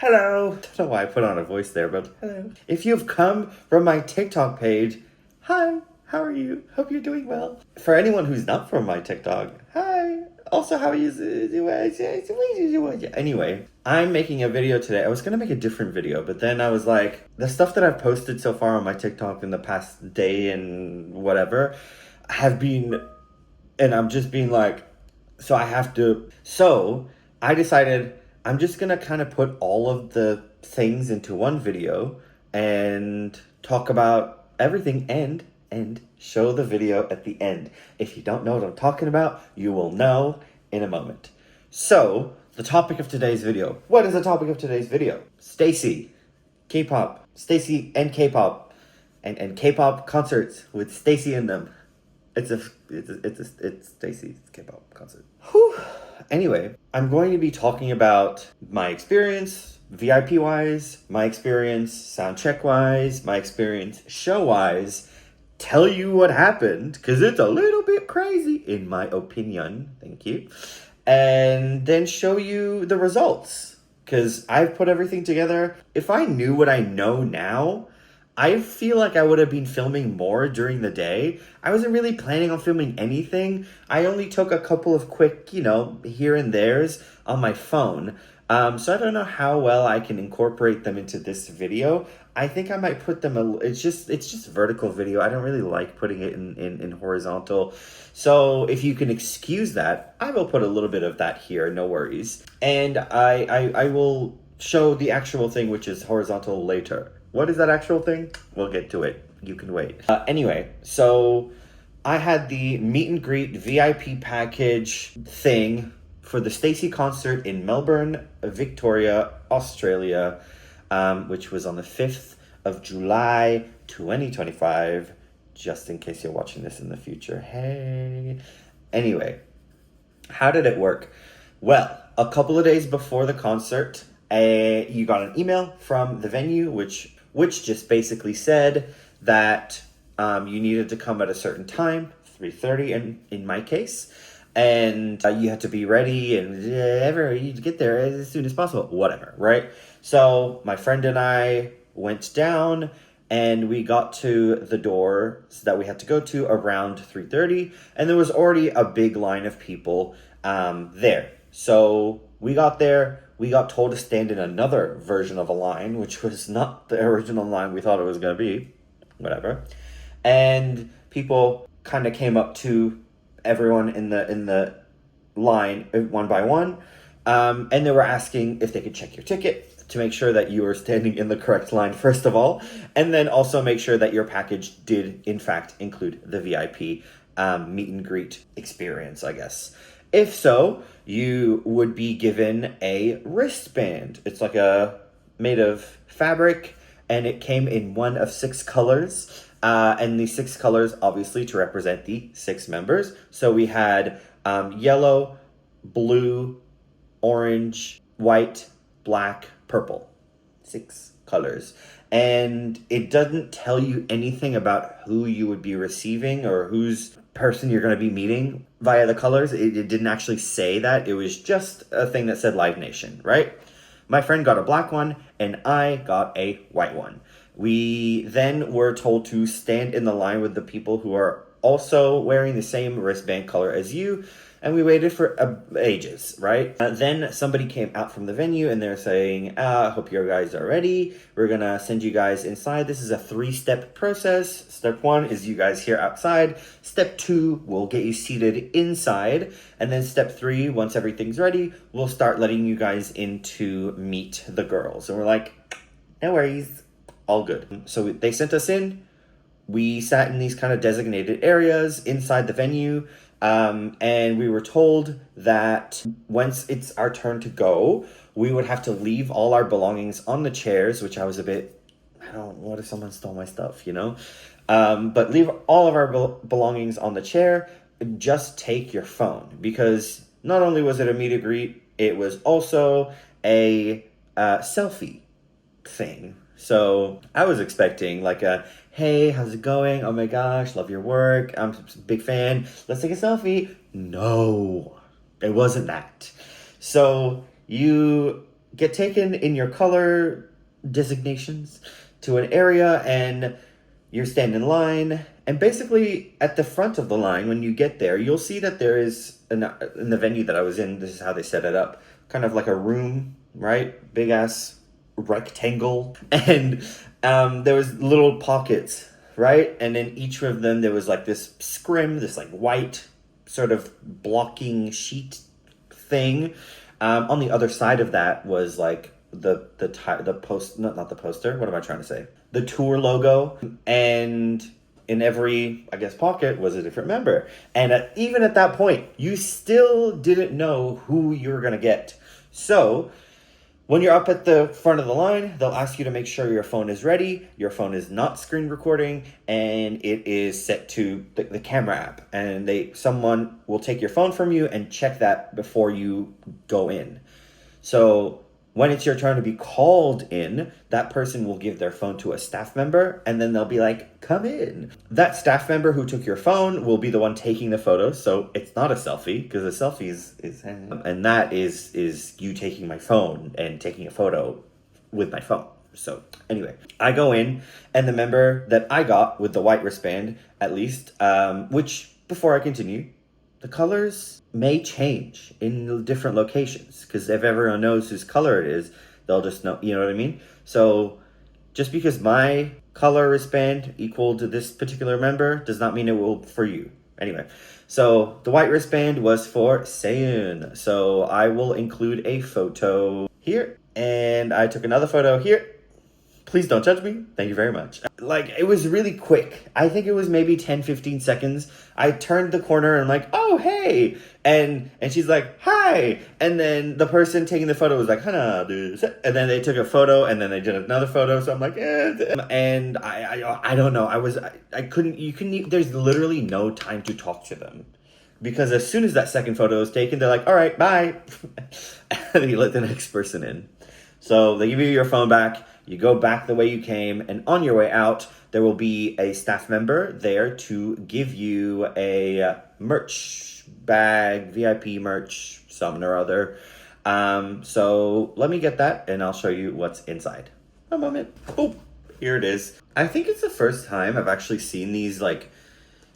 Hello. I don't know why I put on a voice there, but hello. If you've come from my TikTok page, hi, how are you? Hope you're doing well. For anyone who's not from my TikTok, hi. Also, how are you? Anyway, I'm making a video today. I was going to make a different video, but then I was like, the stuff that I've posted so far on my TikTok in the past day and whatever have been, and I'm just being like, so I decided I'm just gonna kind of put all of the things into one video and talk about everything and show the video at the end. If you don't know what I'm talking about, you will know in a moment. So, the topic of today's video. What is the topic of today's video? STAYC, Kpop, STAYC and Kpop, and Kpop concerts with STAYC in them. It's STAYC's Kpop concert. Whew. Anyway, I'm going to be talking about my experience, VIP-wise, my experience, Soundcheck-wise, my experience show-wise, tell you what happened, because it's a little bit crazy, in my opinion, thank you, and then show you the results, because I've put everything together. If I knew what I know now, I feel like I would have been filming more during the day. I wasn't really planning on filming anything. I only took a couple of quick, here and there's on my phone. So I don't know how well I can incorporate them into this video. I think I might put them, it's just vertical video. I don't really like putting it in horizontal. So if you can excuse that, I will put a little bit of that here, no worries. And I will show the actual thing, which is horizontal, later. What is that actual thing? We'll get to it. You can wait. Anyway, so I had the meet and greet VIP package thing for the STAYC concert in Melbourne, Victoria, Australia, which was on the 5th of July, 2025, just in case you're watching this in the future. Hey. Anyway, how did it work? Well, a couple of days before the concert, you got an email from the venue, which just basically said that you needed to come at a certain time, 3:30 in my case, and you had to be ready and you'd get there as soon as possible, whatever, right? So my friend and I went down and we got to the door that we had to go to around 3:30, and there was already a big line of people there. So we got there. We got told to stand in another version of a line, which was not the original line we thought it was going to be. Whatever. And people kind of came up to everyone in the line one by one. And they were asking if they could check your ticket to make sure that you were standing in the correct line, first of all. And then also make sure that your package did, in fact, include the VIP meet and greet experience, I guess. If so, you would be given a wristband. It's like made of fabric, and it came in one of 6 colors. And the 6 colors, obviously, to represent the 6 members. So we had yellow, blue, orange, white, black, purple. 6 colors. And it doesn't tell you anything about who you would be receiving or whose person you're going to be meeting via the colors. It didn't actually say that. It was just a thing that said Live Nation, right? My friend got a black one and I got a white one. We then were told to stand in the line with the people who are also wearing the same wristband color as you, and we waited for ages, right? Then somebody came out from the venue and they're saying, hope you guys are ready. We're gonna send you guys inside. This is a 3-step process. Step 1 is you guys here outside. Step 2 will get you seated inside. And then step 3, once everything's ready, we'll start letting you guys in to meet the girls. And we're like, no worries, all good. So they sent us in. We sat in these kind of designated areas inside the venue. And we were told that once it's our turn to go, we would have to leave all our belongings on the chairs, which I was a bit, what if someone stole my stuff, but leave all of our belongings on the chair, just take your phone, because not only was it a meet and greet, it was also a selfie thing. So I was expecting like a, hey, how's it going? Oh my gosh, love your work. I'm a big fan. Let's take a selfie. No, it wasn't that. So you get taken in your color designations to an area, and you stand in line. And basically, at the front of the line, when you get there, you'll see that there is, in the venue that I was in, this is how they set it up, kind of like a room, right? Big ass rectangle. And there was little pockets, right? And in each of them, there was like this scrim, this like white sort of blocking sheet thing. On the other side of that was like the post, not the poster. What am I trying to say? The tour logo. And in every, I guess, pocket was a different member. And even at that point, you still didn't know who you were going to get. So when you're up at the front of the line, they'll ask you to make sure your phone is ready, your phone is not screen recording, and it is set to the camera app. And someone will take your phone from you and check that before you go in. So when it's your turn to be called in, that person will give their phone to a staff member, and then they'll be like, come in. That staff member who took your phone will be the one taking the photo, so it's not a selfie, because a selfie is and that is you taking my phone and taking a photo with my phone. So anyway, I go in, and the member that I got with the white wristband, at least, which, before I continue, the colors may change in different locations, because if everyone knows whose color it is, they'll just know, you know what I mean? So just because my color wristband equal to this particular member does not mean it will for you. Anyway, so the white wristband was for Yoon. So I will include a photo here, and I took another photo here. Please don't judge me. Thank you very much. Like, it was really quick. I think it was maybe 10-15 seconds. I turned the corner and I'm like, oh, hey. And she's like, hi. And then the person taking the photo was like, Hana, dude. And then they took a photo, and then they did another photo. So I'm like, And I don't know. I couldn't, there's literally no time to talk to them. Because as soon as that second photo is taken, they're like, all right, bye. And you let the next person in. So they give you your phone back. You go back the way you came, and on your way out, there will be a staff member there to give you a merch bag, VIP merch, something or other. So let me get that, and I'll show you what's inside. A moment. Oh, here it is. I think it's the first time I've actually seen these, like,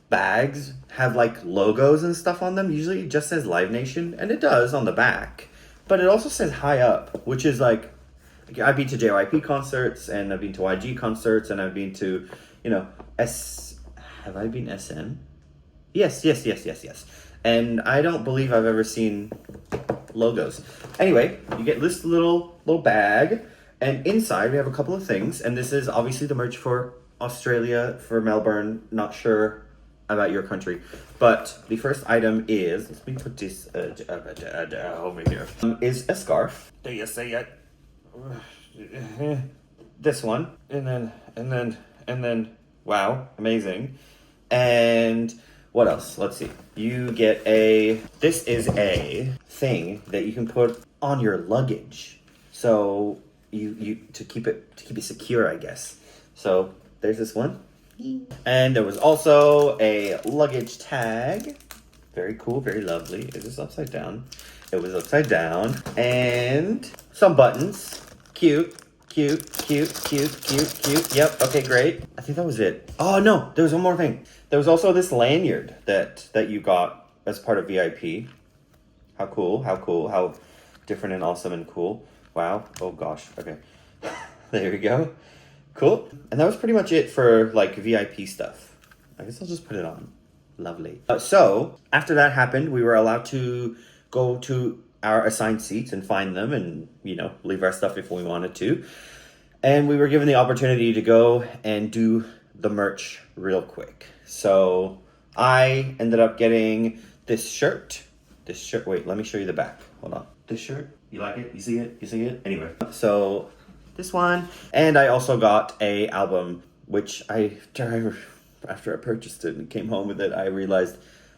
bags have, like, logos and stuff on them. Usually it just says Live Nation, and it does on the back. But it also says High Up, which is, like, I've been to JYP concerts, and I've been to YG concerts, and I've been to, have I been SM? Yes. And I don't believe I've ever seen logos. Anyway, you get this little bag, and inside we have a couple of things, and this is obviously the merch for Australia, for Melbourne, not sure about your country. But the first item is, let me put this over here, is a scarf. Do you see it? This one, and then wow, amazing. And what else? Let's see. You get this is a thing that you can put on your luggage, so you to keep it secure, I guess. So there's this one, and there was also a luggage tag. Very cool, very lovely. Is this upside down? It was upside down. And some buttons. Cute. Yep, okay, great. I think that was it. Oh, no, there was one more thing. There was also this lanyard that you got as part of VIP. How cool, how different and awesome and cool. Wow, oh gosh, okay. There we go. Cool. And that was pretty much it for, like, VIP stuff. I guess I'll just put it on. Lovely. So, after that happened, we were allowed to go to our assigned seats and find them and, leave our stuff if we wanted to. And we were given the opportunity to go and do the merch real quick. So I ended up getting this shirt. Wait, let me show you the back. Hold on. This shirt, you like it? You see it? Anyway, so this one. And I also got a album, which after I purchased it and came home with it, I realized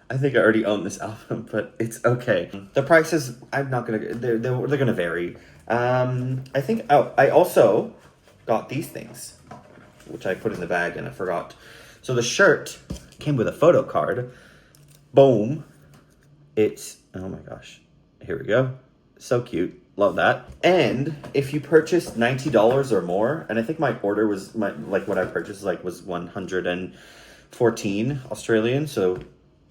I think I already own this album, but it's okay. The prices, I'm not gonna, they're gonna vary. I also got these things, which I put in the bag and I forgot. So the shirt came with a photo card. Boom. Oh my gosh. Here we go. So cute. Love that. And if you purchase $90 or more, and I think my order was what I purchased was 114 Australian, so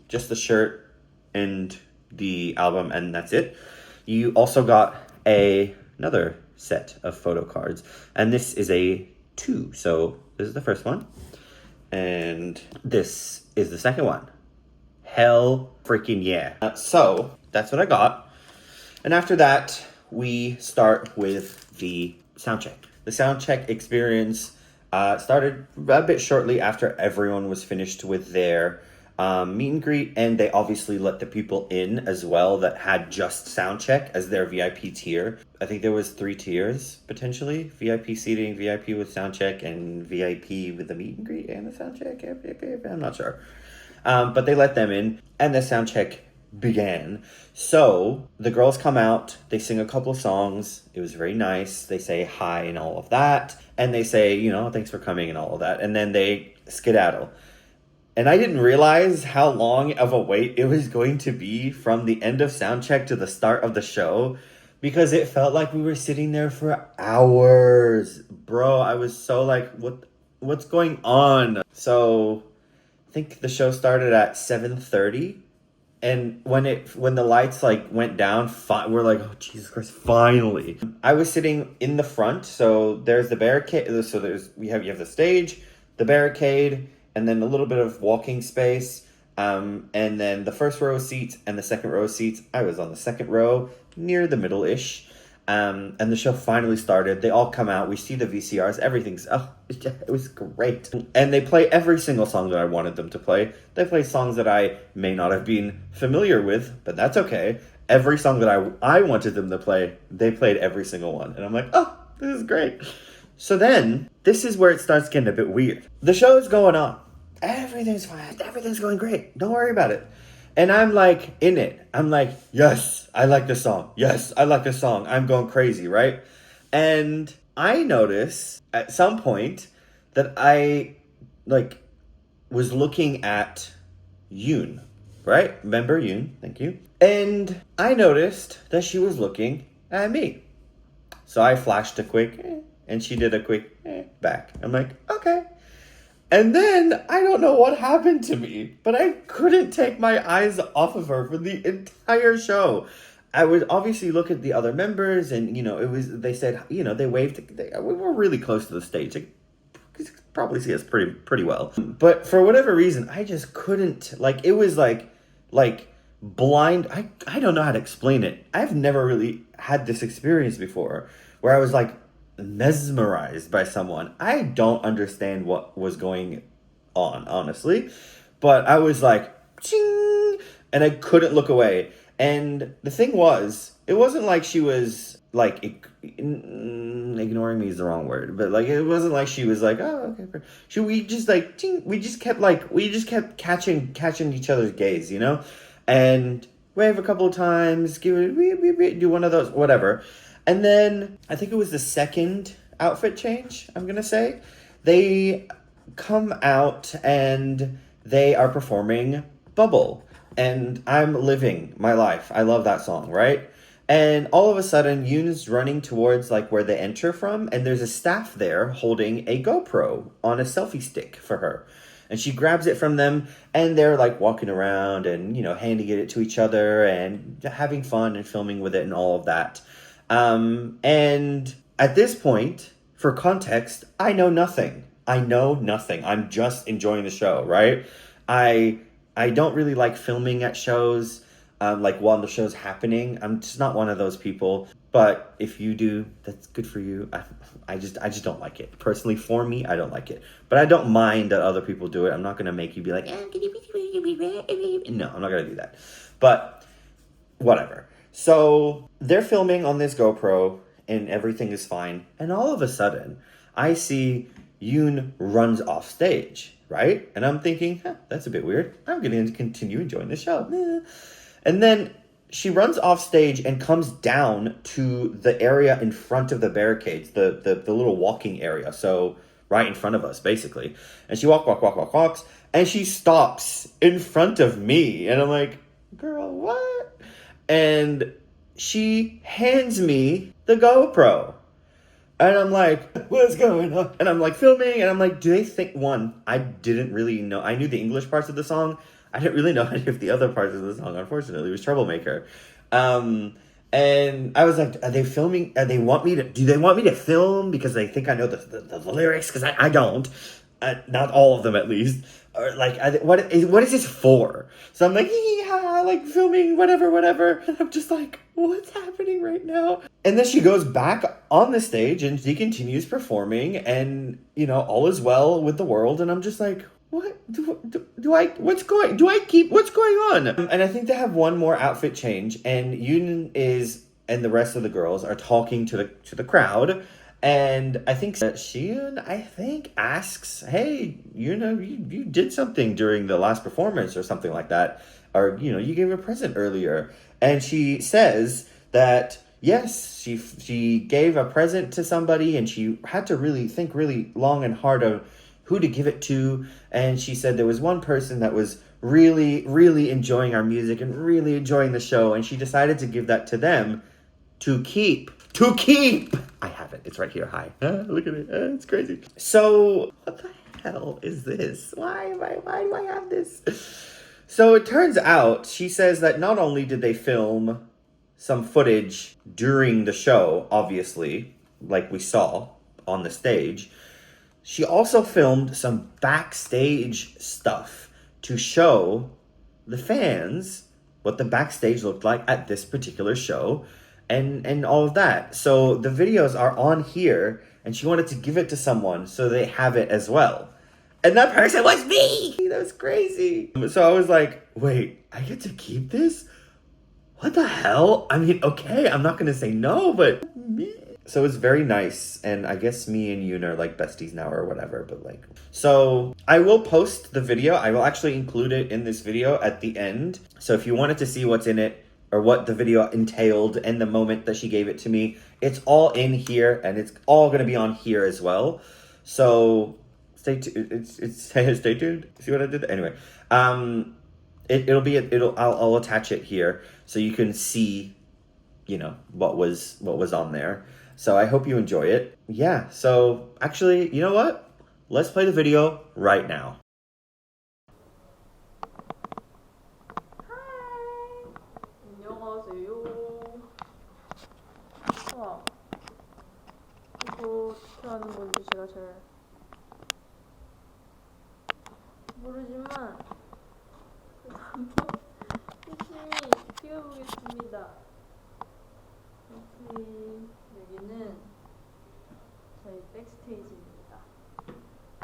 just the shirt and the album, and that's it. You also got another set of photo cards, and this is a 2. So this is the first one, and this is the second one. Hell freaking yeah. So that's what I got. And after that, we start with the soundcheck. The soundcheck experience started a bit shortly after everyone was finished with their meet and greet, and they obviously let the people in as well that had just soundcheck as their VIP tier. I think there was 3 tiers potentially: VIP seating, VIP with soundcheck, and VIP with the meet and greet and the soundcheck. I'm not sure, but they let them in, and the soundcheck began. So the girls come out, they sing a couple of songs. It was very nice. They say hi and all of that, and they say, thanks for coming and all of that, and then they skedaddle. And I didn't realize how long of a wait it was going to be from the end of soundcheck to the start of the show, because it felt like we were sitting there for hours. Bro, I was so like, what's going on? So I think the show started at 7:30, and when the lights went down, we're like, oh Jesus Christ, finally. I was sitting in the front, so there's the barricade. So you have the stage, the barricade, and then a little bit of walking space, and then the first row of seats and the second row of seats. I was on the second row, near the middle-ish, and the show finally started. They all come out. We see the VCRs. It was great. And they play every single song that I wanted them to play. They play songs that I may not have been familiar with, but that's okay. Every song that I wanted them to play, they played every single one. And I'm like, oh, this is great. So then, this is where it starts getting a bit weird. The show is going on. Everything's fine. Everything's going great. Don't worry about it. And I'm like in it. I'm like, yes, I like this song. Yes, I like this song. I'm going crazy, right? And I notice at some point that I was looking at Yoon, right? Remember Yoon? Thank you. And I noticed that she was looking at me. So I flashed a quick and she did a quick back. I'm like, okay. And then, I don't know what happened to me, but I couldn't take my eyes off of her for the entire show. I would obviously look at the other members, and, they said, they waved. We were really close to the stage. You could probably see us pretty well. But for whatever reason, I just couldn't, it was like blind. I don't know how to explain it. I've never really had this experience before, where I was mesmerized by someone. I don't understand what was going on, honestly, but I was like, ching, and I couldn't look away. And the thing was, it wasn't like she was ignoring me is the wrong word, but it wasn't like she was like, oh, okay. We just ching, we just kept catching each other's gaze, and wave a couple of times, do one of those, whatever. And then, I think it was the second outfit change, I'm going to say. They come out and they are performing Bubble. And I'm living my life. I love that song, right? And all of a sudden, Yoon is running towards where they enter from. And there's a staff there holding a GoPro on a selfie stick for her. And she grabs it from them, and they're walking around and, handing it to each other and having fun and filming with it and all of that. And at this point, for context, I know nothing. I'm just enjoying the show, right? I don't really like filming at shows, while the show's happening. I'm just not one of those people. But if you do, that's good for you. I just don't like it. Personally, for me, I don't like it. But I don't mind that other people do it. I'm not going to make you be like, no, I'm not going to do that. But whatever. So they're filming on this GoPro and everything is fine. And all of a sudden, I see Yoon runs off stage, right? And I'm thinking, that's a bit weird. I'm going to continue enjoying the show. And then she runs off stage and comes down to the area in front of the barricades, the little walking area. So right in front of us, basically. And she walks. And she stops in front of me. And I'm like, girl, what? And she hands me the GoPro. And I'm like, what's going on? And I'm like filming, and I'm like, do they think, one, I didn't really know, I knew the English parts of the song. I didn't really know any of the other parts of the song, unfortunately. It was Troublemaker. And I was like, are they filming? Do they want me to film because they think I know the lyrics? Because I don't. Not all of them, at least. Or like, what is this for? So I'm like, yeah, like filming, whatever. And I'm just like, what's happening right now? And then she goes back on the stage and she continues performing, and all is well with the world. And I'm just like, what what's going on? And I think they have one more outfit change, and Yoon and the rest of the girls are talking to the crowd. And I think Sheehan, asks, hey, you did something during the last performance or something like that. Or, you gave a present earlier. And she says that, yes, she gave a present to somebody, and she had to really think really long and hard of who to give it to. And she said there was one person that was really, really enjoying our music and really enjoying the show. And she decided to give that to them to keep. I have it. It's right here. Hi. Look at it. It's crazy. So, what the hell is this? Why do I have this? So it turns out, she says that not only did they film some footage during the show, obviously, like we saw on the stage, she also filmed some backstage stuff to show the fans what the backstage looked like at this particular show. And all of that. So the videos are on here, and she wanted to give it to someone so they have it as well. And that person was me! That was crazy. So I was like, wait, I get to keep this? What the hell? I mean, okay, I'm not gonna say no, but me? So it's very nice, and I guess me and Yoon are like besties now or whatever, but like... So I will post the video. I will actually include it in this video at the end. So if you wanted to see what's in it, or what the video entailed and the moment that she gave it to me, it's all in here, and it's all going to be on here as well. So stay tuned. Stay tuned. See what I did? Anyway, I'll attach it here so you can see, what was on there. So I hope you enjoy it. Yeah. So actually, you know what? Let's play the video right now. 이거 어떻게 하는 건지 제가 잘 모르지만 한번 열심히 키워보겠습니다. 여기는 저희 백스테이지입니다.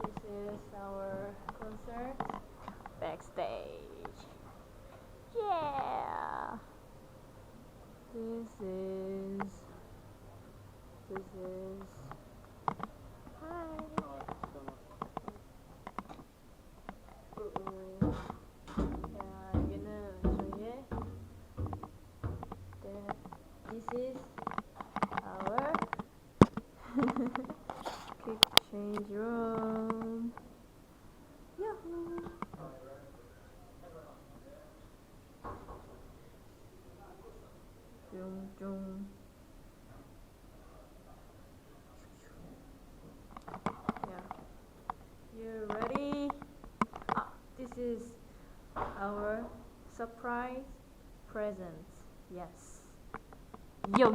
This is our concert backstage. Yeah. This is hi. 야, 여기는 저희의 This is our quick change room. Yahoo! 뿅뿅. You ready? This is our surprise present. Yes. Yo.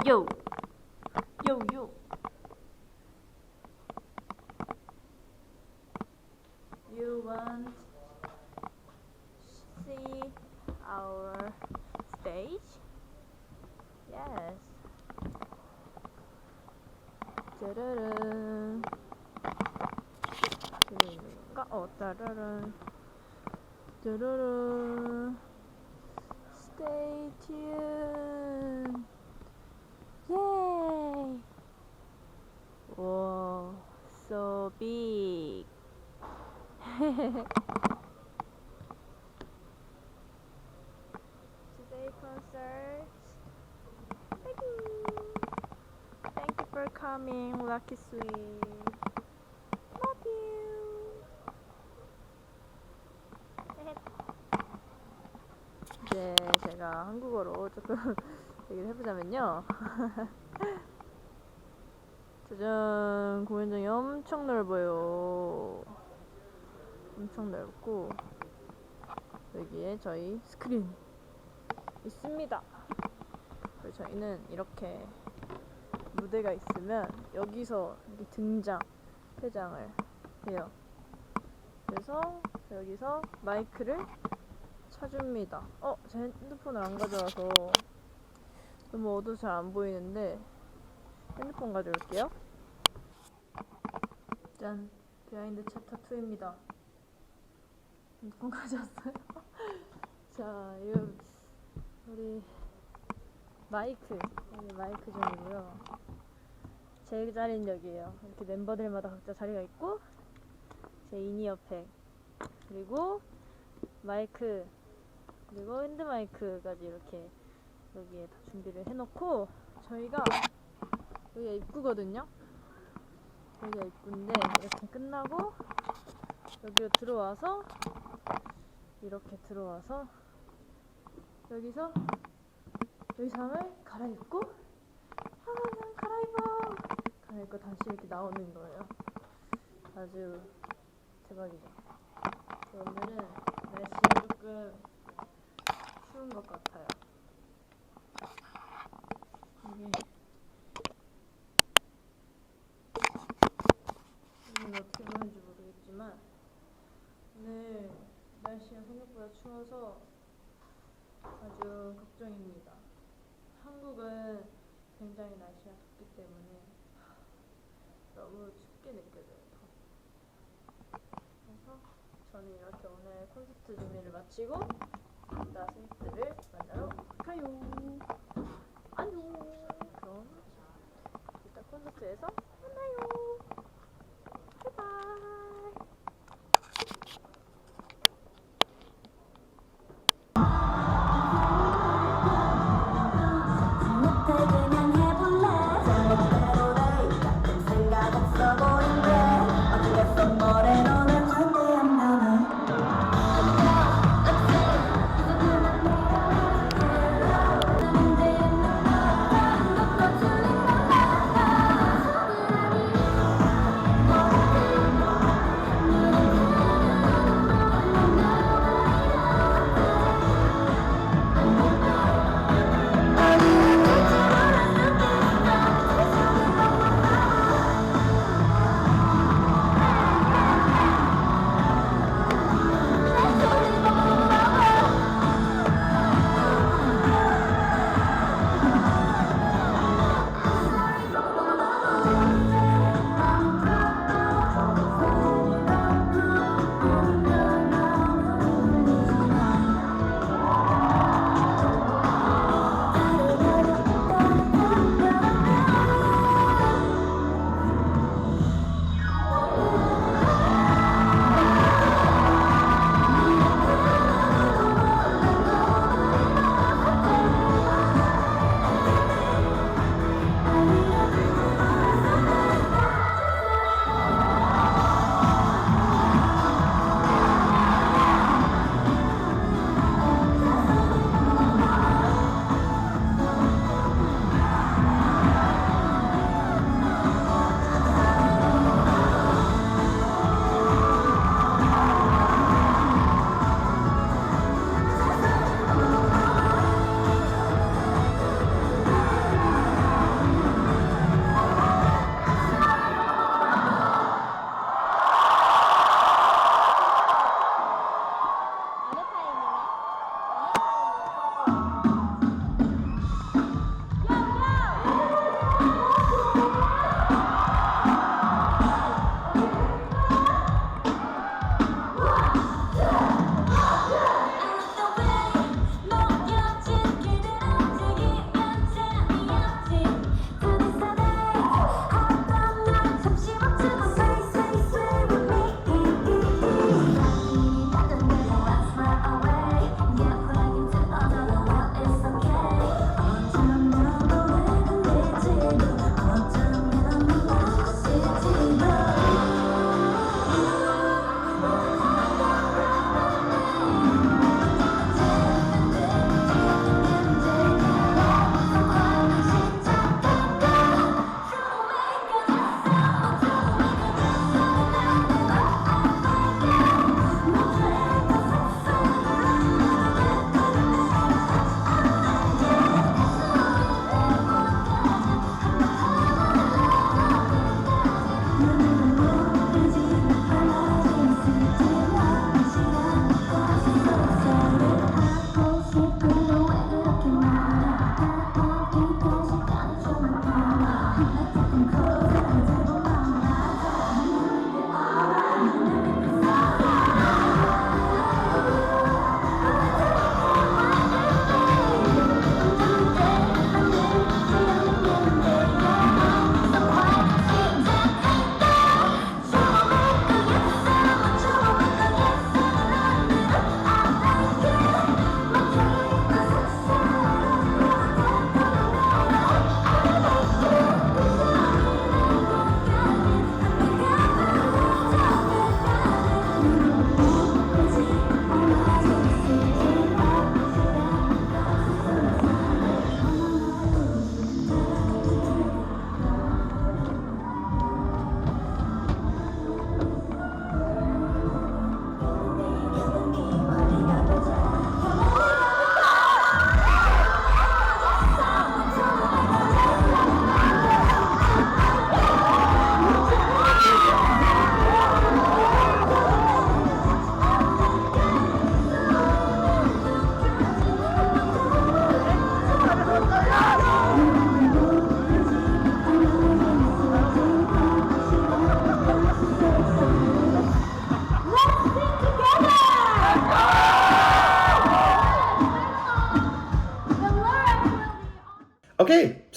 You want to see our stage? Yes. 짜라란. 따라란. Stay tuned. Yay! Whoa, so big. Today concert. Thank you for coming, Lucky Sweet. Love you. 이제 제가 한국어로 조금 얘기를 해보자면요. 짜잔, 공연장이 엄청 넓어요. 엄청 넓고 여기에 저희 스크린 있습니다. 그래서 저희는 이렇게 무대가 있으면 여기서 이렇게 등장, 퇴장을 해요. 그래서 여기서 마이크를 차줍니다. 제 핸드폰을 안 가져와서 너무 어두워서 잘 안 보이는데 핸드폰 가져올게요. 짠! 비하인드 챕터 2입니다. 핸드폰 가져왔어요. 자, 이거 우리 마이크, 여기 마이크 존이고요. 제 자리는 여기에요. 이렇게 멤버들마다 각자 자리가 있고 제 인이어팩, 그리고 마이크, 그리고 핸드 마이크까지 이렇게 여기에 다 준비를 해놓고, 저희가 여기가 입구거든요. 여기가 입구인데 이렇게 끝나고 여기로 들어와서 이렇게 들어와서 여기서 의상을 갈아입고 그냥 갈아입고 다시 이렇게 나오는 거예요. 아주 대박이죠. 오늘은 날씨가 조금 추운 것 같아요. 이건 어떻게 보는지 모르겠지만 오늘 날씨가 생각보다 추워서 아주 걱정입니다. 한국은 굉장히 날씨가 덥기 때문에 너무 춥게 느껴져요. 그래서 저는 이렇게 오늘 콘서트 준비를 마치고 이따 스위트를 만나러 가요. 안녕. 그럼 이따 콘서트에서 만나요. 바이바이.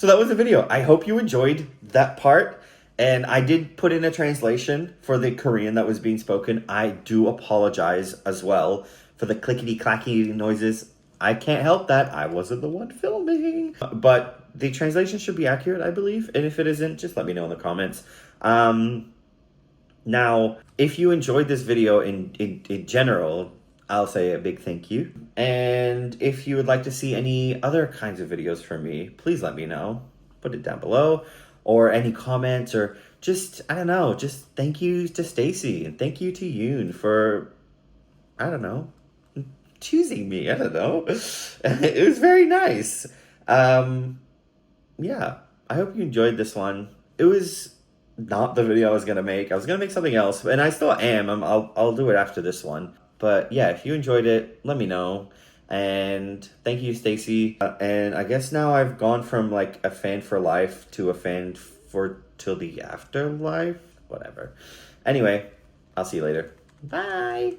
So that was the video. I hope you enjoyed that part. And I did put in a translation for the Korean that was being spoken. I do apologize as well for the clickety-clacky noises. I can't help that. I wasn't the one filming. But the translation should be accurate, I believe. And if it isn't, just let me know in the comments. Now, if you enjoyed this video in general, I'll say a big thank you. And if you would like to see any other kinds of videos from me, please let me know. Put it down below. Or any comments, or just, I don't know, just thank you to STAYC and thank you to Yoon for, I don't know, choosing me. I don't know. It was very nice. Yeah, I hope you enjoyed this one. It was not the video I was gonna make. I was gonna make something else, and I still am. I'll do it after this one. But yeah, if you enjoyed it, let me know. And thank you, STAYC. And I guess now I've gone from like a fan for life to a fan for till the afterlife. Whatever. Anyway, I'll see you later. Bye.